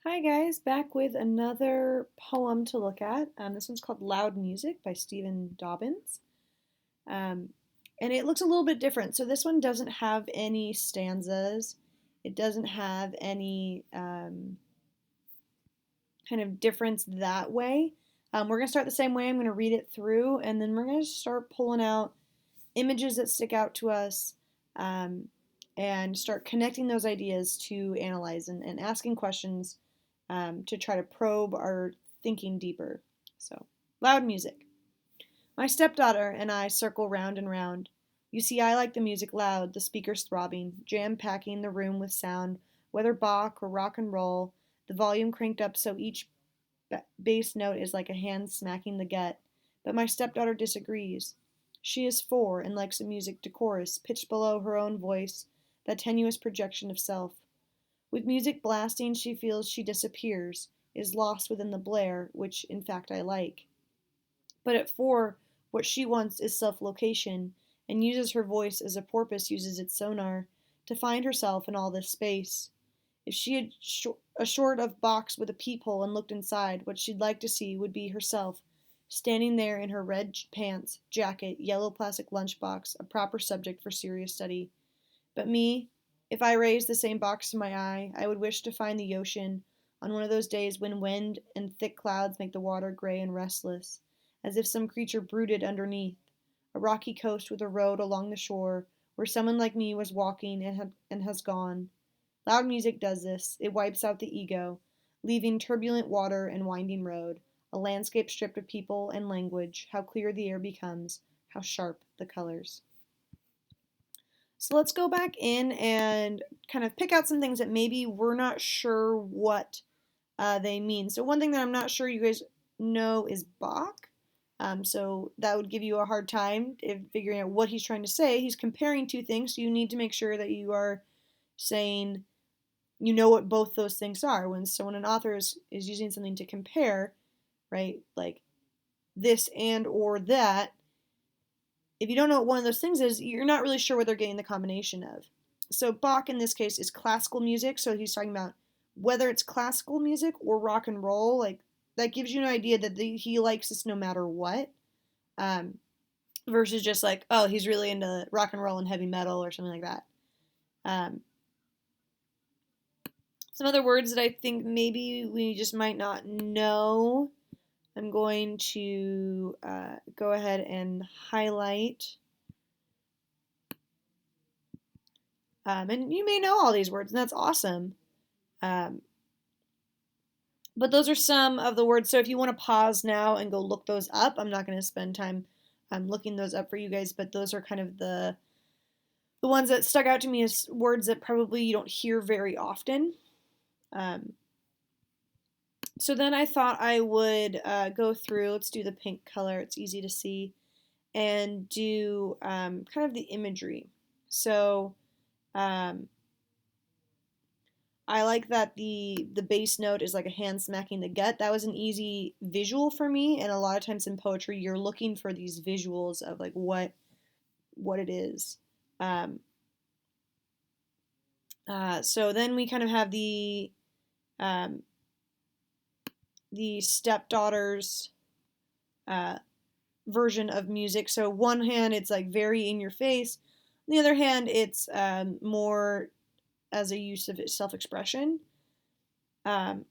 Hi guys, back with another poem to look at. This one's called Loud Music by Stephen Dobbins. Um, and it looks a little bit different. So this one doesn't have any stanzas. It doesn't have any kind of difference that way. We're going to start the same way. I'm going to read it through, and then we're going to start pulling out images that stick out to us um, and start connecting those ideas to analyze and asking questions to try to probe our thinking deeper. So, loud music. My stepdaughter and I circle round and round. You see, I like the music loud, the speakers throbbing, jam packing the room with sound, whether Bach or rock and roll, the volume cranked up so each bass note is like a hand smacking the gut. But my stepdaughter disagrees. She is 4 and likes the music decorous, pitched below her own voice, that tenuous projection of self. With music blasting, she feels she disappears, is lost within the blare, which in fact I like. But at 4, what she wants is self location, and uses her voice as a porpoise uses its sonar to find herself in all this space. If she had a sort of box with a peephole and looked inside, what she'd like to see would be herself, standing there in her red pants, jacket, yellow plastic lunchbox, a proper subject for serious study. But me, if I raised the same box to my eye, I would wish to find the ocean on one of those days when wind and thick clouds make the water gray and restless, as if some creature brooded underneath. A rocky coast with a road along the shore where someone like me was walking and has gone. Loud music does this. It wipes out the ego, leaving turbulent water and winding road, a landscape stripped of people and language, how clear the air becomes, how sharp the colors. So let's go back in and kind of pick out some things that maybe we're not sure what they mean. So one thing that I'm not sure you guys know is Bach. So that would give you a hard time if figuring out what he's trying to say. He's comparing two things, so you need to make sure that you are saying you know what both those things are. When an author is using something to compare, right, like this and or that, if you don't know what one of those things is, you're not really sure what they're getting the combination of. So Bach in this case is classical music, so he's talking about whether it's classical music or rock and roll, like that gives you an idea that he likes this no matter what, um, versus just like, oh, he's really into rock and roll and heavy metal or something like that. Um, some other words that I think maybe we just might not know. I'm going to go ahead and highlight. And you may know all these words, and that's awesome. Um, but those are some of the words. So if you want to pause now and go look those up, I'm not going to spend time looking those up for you guys, but those are kind of the ones that stuck out to me as words that probably you don't hear very often. Um, so then I thought I would go through, let's do the pink color, it's easy to see, and do kind of the imagery. So um, I like that the bass note is like a hand smacking the gut. That was an easy visual for me, and a lot of times in poetry, you're looking for these visuals of like what it is. Um, so then we kind of have um, the stepdaughter's uh, version of music. So one hand, it's like very in your face. On the other hand, it's more as a use of self-expression. Um,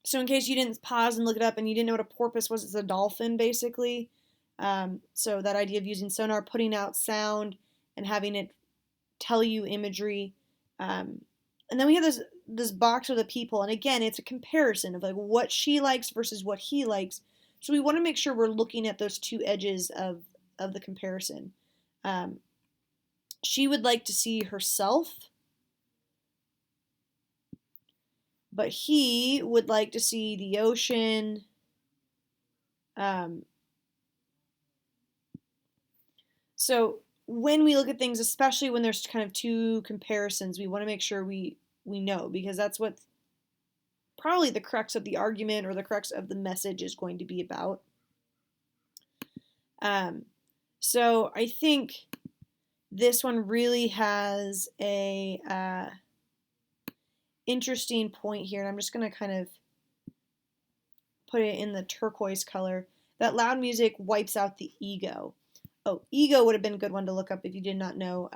so in case you didn't pause and look it up and you didn't know what a porpoise was, it's a dolphin basically. So that idea of using sonar, putting out sound, and having it tell you imagery. And then we have this box with the people, and again, it's a comparison of like what she likes versus what he likes. So we want to make sure we're looking at those two edges of the comparison. Um, she would like to see herself, but he would like to see the ocean. Um, so when we look at things, especially when there's kind of two comparisons, we want to make sure we know because that's what probably the crux of the argument or the crux of the message is going to be about. Um, so I think this one really has interesting point here, and I'm just going to kind of put it in the turquoise color, that loud music wipes out the ego. Oh, ego would have been a good one to look up if you did not know.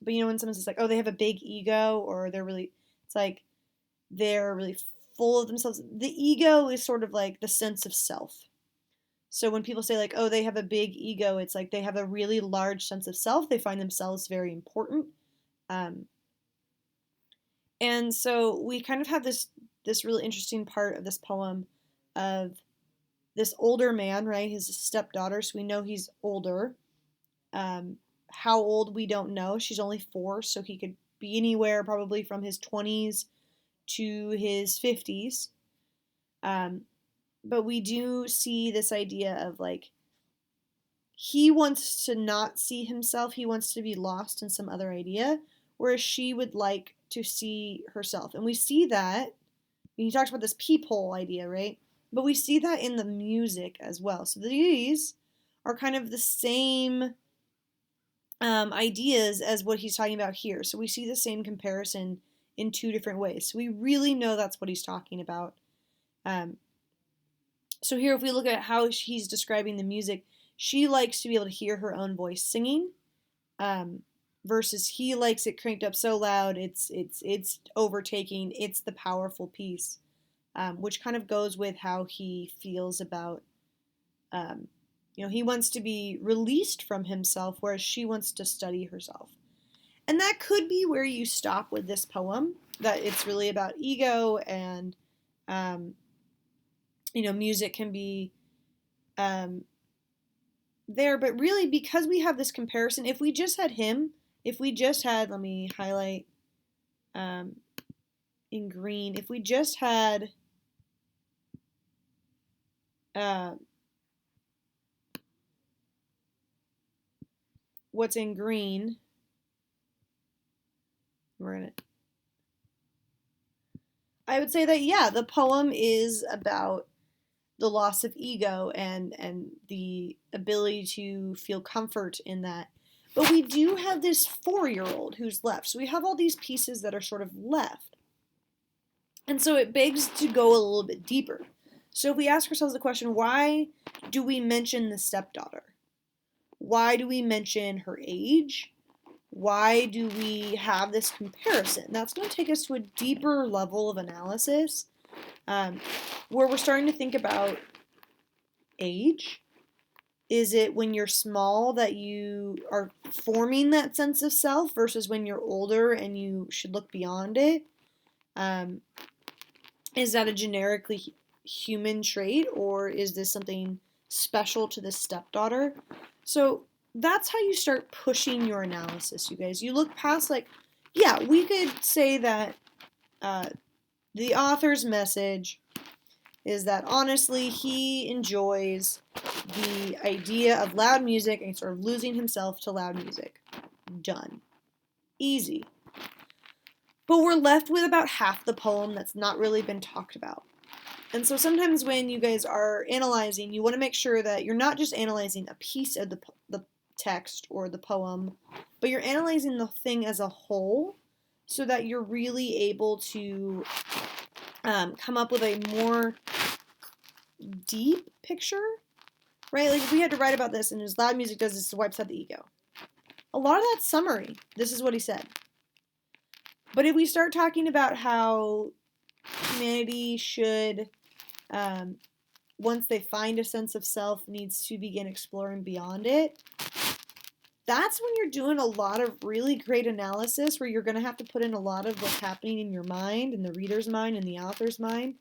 But you know when someone says like, oh, they have a big ego, or they're really, it's like they're really full of themselves. The ego is sort of like the sense of self. So when people say like, oh, they have a big ego, it's like they have a really large sense of self. They find themselves very important. Um, and so we kind of have this really interesting part of this poem of this older man, right? His stepdaughter, so we know he's older. How old, we don't know. She's only 4, so he could be anywhere probably from his 20s to his 50s. But we do see this idea of like, he wants to not see himself, he wants to be lost in some other idea, whereas she would like to see herself. And we see that, he talks about this peephole idea, right? But we see that in the music as well. So these are kind of the same ideas as what he's talking about here. So we see the same comparison in 2 different ways. So we really know that's what he's talking about. So here, if we look at how he's describing the music, she likes to be able to hear her own voice singing, versus he likes it cranked up so loud it's overtaking. It's the powerful piece, which kind of goes with how he feels about. He wants to be released from himself, whereas she wants to study herself. And that could be where you stop with this poem, that it's really about ego, and music can be there. But really, because we have this comparison, if we just had him, let me highlight in green, if we just had what's in green, I would say that, yeah, the poem is about the loss of ego and the ability to feel comfort in that. But we do have this 4-year-old who's left. So we have all these pieces that are sort of left. And so it begs to go a little bit deeper. So if we ask ourselves the question, why do we mention the stepdaughter? Why do we mention her age? Why do we have this comparison? That's going to take us to a deeper level of analysis, where we're starting to think about age. Is it when you're small that you are forming that sense of self versus when you're older and you should look beyond it? Is that a generically human trait, or is this something special to this stepdaughter? So that's how you start pushing your analysis, you guys. You look past, like, yeah, we could say that the author's message is that honestly he enjoys the idea of loud music and sort of losing himself to loud music. Done. Easy. But we're left with about half the poem that's not really been talked about. And so sometimes when you guys are analyzing, you want to make sure that you're not just analyzing a piece of the text or the poem, but you're analyzing the thing as a whole, so that you're really able to come up with a more deep picture, right? Like if we had to write about this and as loud music does this, it wipes out the ego. A lot of that's summary. This is what he said. But if we start talking about how humanity should, once they find a sense of self, needs to begin exploring beyond it, that's when you're doing a lot of really great analysis, where you're going to have to put in a lot of what's happening in your mind, in the reader's mind, and the author's mind.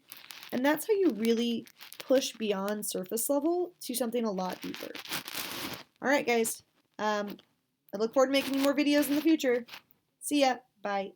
And that's how you really push beyond surface level to something a lot deeper. All right, guys. I look forward to making more videos in the future. See ya. Bye.